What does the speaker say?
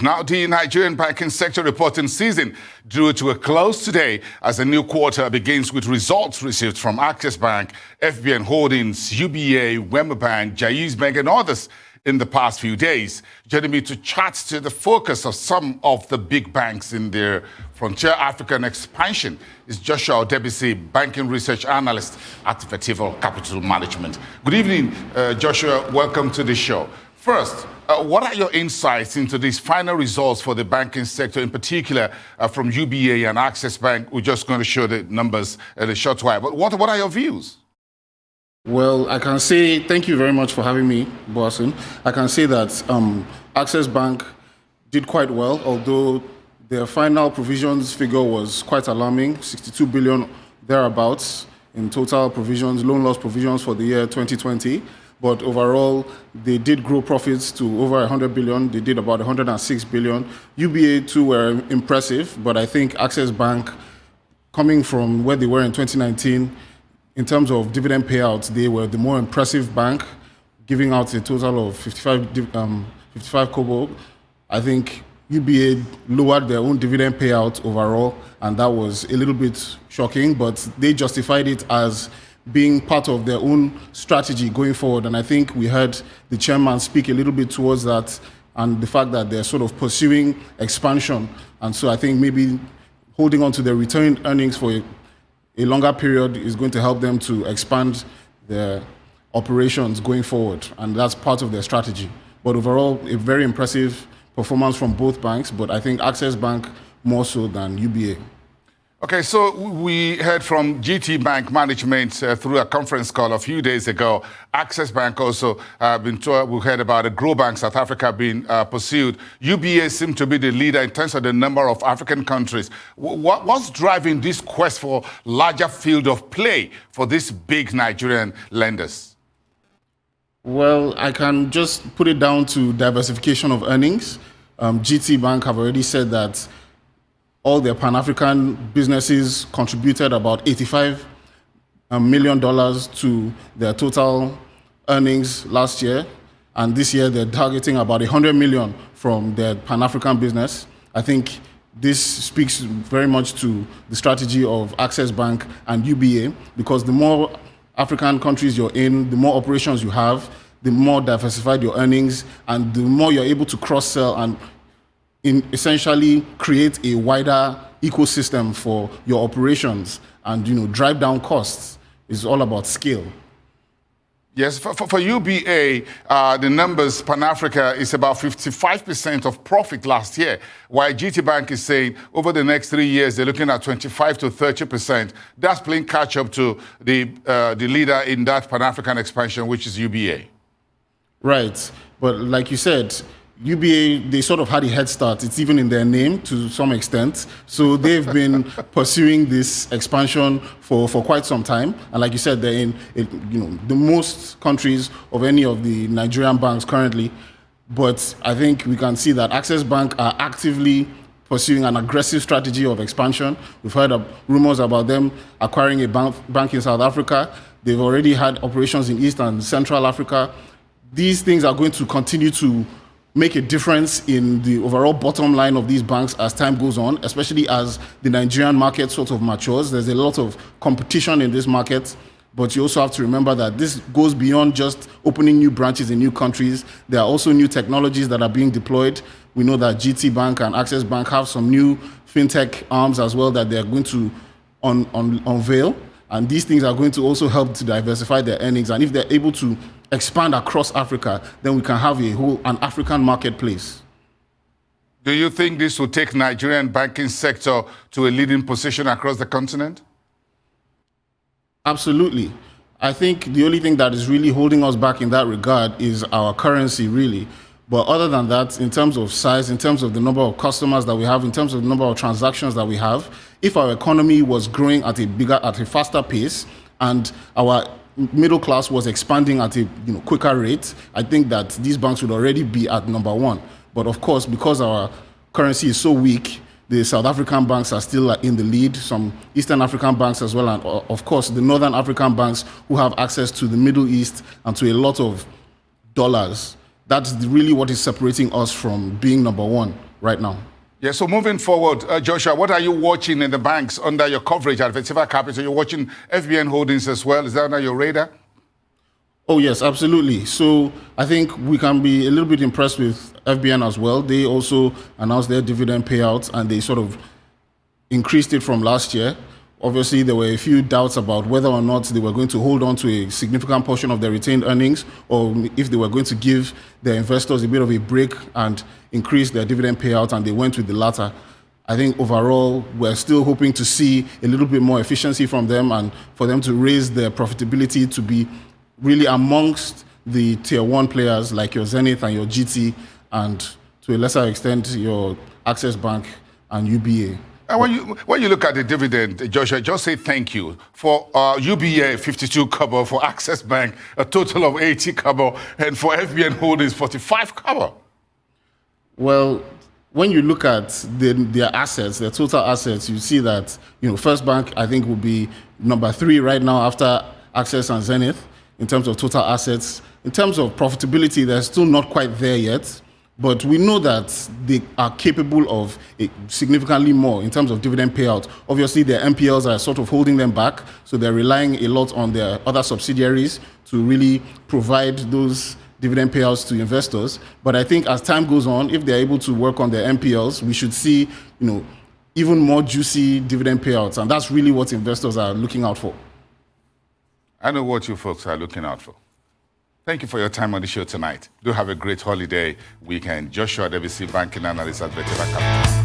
week. Now, the Nigerian banking sector reporting season drew to a close today as the new quarter begins with results received from Access Bank, FBN Holdings, UBA, WEMA Bank, JAIZ Bank, and others in the past few days. Joining me to chat to the focus of some of the big banks in their frontier African expansion is Joshua Odebisi, banking research analyst at Vetiva Capital Management. Good evening, Joshua. Welcome to the show. First, what are your insights into these final results for the banking sector, in particular from UBA and Access Bank? We're just going to show the numbers in a short while. But what are your views? Well, I can say thank you very much for having me, Boasun. I can say that Access Bank did quite well, although their final provisions figure was quite alarming, 62 billion thereabouts in total provisions, loan loss provisions for the year 2020. But overall, they did grow profits to over 100 billion. They did about 106 billion. UBA too were impressive, but I think Access Bank, coming from where they were in 2019, in terms of dividend payouts, they were the more impressive bank, giving out a total of 55 kobo. I think UBA lowered their own dividend payout overall, and that was a little bit shocking, but they justified it as being part of their own strategy going forward. And I think we heard the chairman speak a little bit towards that and the fact that they're sort of pursuing expansion. And so I think maybe holding on to their retained earnings for a longer period is going to help them to expand their operations going forward. And that's part of their strategy. But overall, a very impressive performance from both banks, but I think Access Bank more so than UBA. Okay, so we heard from GT Bank management through a conference call a few days ago. Access Bank also been told, we heard about the Grow Bank South Africa being pursued. UBA seemed to be the leader in terms of the number of African countries. What's driving this quest for larger field of play for these big Nigerian lenders? Well, I can just put it down to diversification of earnings. GT Bank have already said that all their Pan-African businesses contributed about $85 million to their total earnings last year. And this year, they're targeting about $100 million from their Pan-African business. I think this speaks very much to the strategy of Access Bank and UBA, because the more African countries you're in, the more operations you have, the more diversified your earnings, and the more you're able to cross-sell and essentially create a wider ecosystem for your operations and drive down costs. It's all about scale. Yes, for UBA, the numbers, Pan-Africa is about 55% of profit last year, while GT Bank is saying over the next 3 years, they're looking at 25 to 30%. That's playing catch up to the leader in that Pan-African expansion, which is UBA. Right, but like you said, UBA, they sort of had a head start. It's even in their name to some extent. So they've been pursuing this expansion for quite some time. And like you said, they're in the most countries of any of the Nigerian banks currently. But I think we can see that Access Bank are actively pursuing an aggressive strategy of expansion. We've heard of rumors about them acquiring a bank in South Africa. They've already had operations in East and Central Africa. These things are going to continue to make a difference in the overall bottom line of these banks as time goes on, especially as the Nigerian market sort of matures. There's a lot of competition in this market, but you also have to remember that this goes beyond just opening new branches in new countries. There are also new technologies that are being deployed. We know that GT Bank and Access Bank have some new fintech arms as well that they're going to unveil. And these things are going to also help to diversify their earnings. And if they're able to expand across Africa, then we can have an African marketplace. Do you think this will take Nigerian banking sector to a leading position across the continent? Absolutely. I think the only thing that is really holding us back in that regard is our currency, really. But other than that, in terms of size, in terms of the number of customers that we have, in terms of the number of transactions that we have, if our economy was growing at a faster pace and our middle class was expanding at a quicker rate, I think that these banks would already be at number one. But of course, because our currency is so weak, the South African banks are still in the lead, some Eastern African banks as well, and of course, the Northern African banks who have access to the Middle East and to a lot of dollars. That's really what is separating us from being number one. right now. Yeah, so moving forward, Joshua, what are you watching in the banks under your coverage at Vetiva Capital? You're watching FBN Holdings as well. Is that under your radar? Oh, yes, absolutely. So I think we can be a little bit impressed with FBN as well. They also announced their dividend payouts and they sort of increased it from last year. Obviously, there were a few doubts about whether or not they were going to hold on to a significant portion of their retained earnings or if they were going to give their investors a bit of a break and increase their dividend payout, and they went with the latter. I think overall, we're still hoping to see a little bit more efficiency from them and for them to raise their profitability to be really amongst the tier one players like your Zenith and your GT, and to a lesser extent, your Access Bank and UBA. And when you look at the dividend, Joshua, just say thank you. For UBA, 52 kobo, for Access Bank, a total of 80 kobo, and for FBN Holdings, 45 kobo. Well, when you look at their assets, their total assets, you see that, First Bank, I think, will be number 3 right now after Access and Zenith in terms of total assets. In terms of profitability, they're still not quite there yet. But we know that they are capable of significantly more in terms of dividend payout. Obviously, their MPLs are sort of holding them back, so they're relying a lot on their other subsidiaries to really provide those dividend payouts to investors. But I think as time goes on, if they're able to work on their MPLs, we should see, even more juicy dividend payouts, and that's really what investors are looking out for. I know what you folks are looking out for. Thank you for your time on the show tonight. Do have a great holiday weekend. Joshua Odebisi, banking analyst at Vetiva Capital.